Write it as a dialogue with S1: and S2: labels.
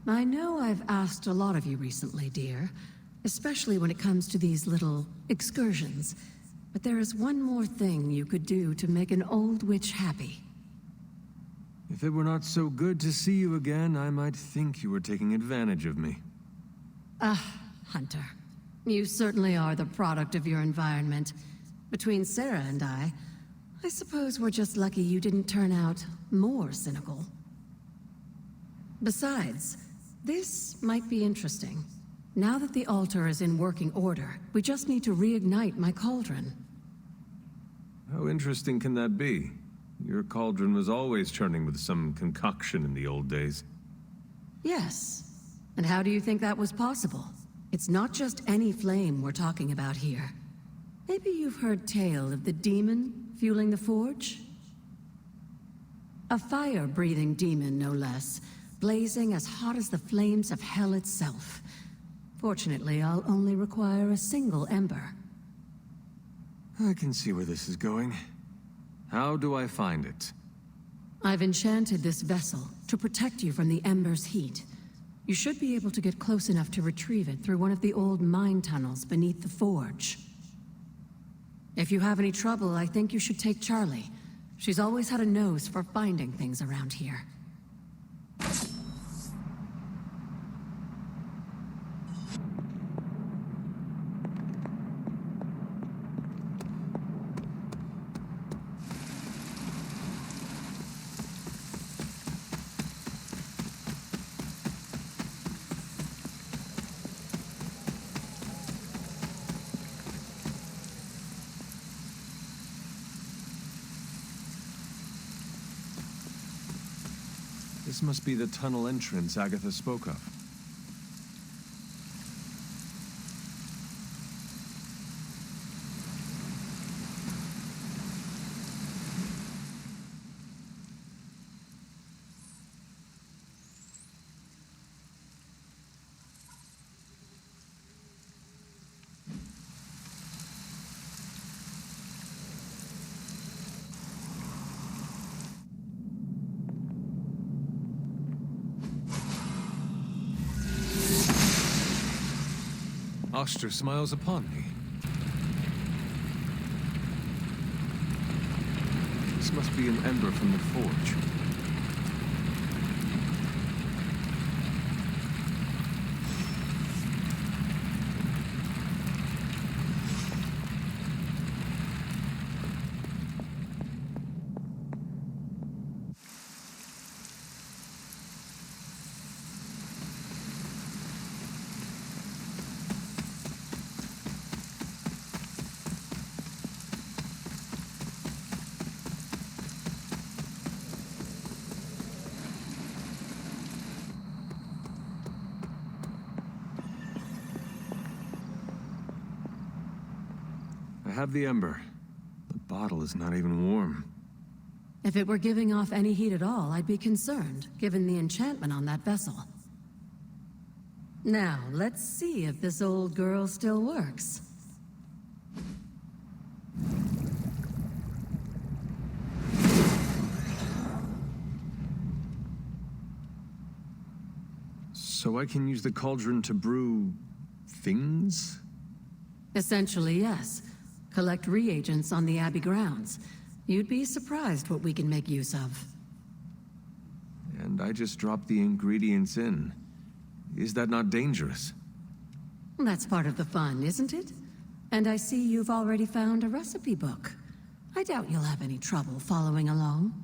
S1: I know I've asked a lot of you recently, dear, especially when it comes to these little excursions. But there is one more thing you could do to make an old witch happy.
S2: If it were not so good to see you again, I might think you were taking advantage of me.
S1: Hunter. You certainly are the product of your environment. Between Sarah and I suppose we're just lucky you didn't turn out more cynical. Besides, this might be interesting. Now that the altar is in working order, we just need to reignite my cauldron.
S2: How interesting can that be? Your cauldron was always churning with some concoction in the old days.
S1: Yes. And how do you think that was possible? It's not just any flame we're talking about here. Maybe you've heard tale of the demon fueling the forge? A fire-breathing demon, no less, blazing as hot as the flames of hell itself. Fortunately, I'll only require a single ember.
S2: I can see where this is going. How do I find it?
S1: I've enchanted this vessel to protect you from the ember's heat. You should be able to get close enough to retrieve it through one of the old mine tunnels beneath the forge. If you have any trouble, I think you should take Charlie. She's always had a nose for finding things around here.
S2: This must be the tunnel entrance Agatha spoke of. Oster smiles upon me. This must be an ember from the forge. I have the ember. The bottle is not even warm.
S1: If it were giving off any heat at all, I'd be concerned, given the enchantment on that vessel. Now, let's see if this old girl still works.
S2: So I can use the cauldron to brew things?
S1: Essentially, yes. Collect reagents on the Abbey grounds. You'd be surprised what we can make use of.
S2: And I just dropped the ingredients in. Is that not dangerous?
S1: That's part of the fun, isn't it? And I see you've already found a recipe book. I doubt you'll have any trouble following along.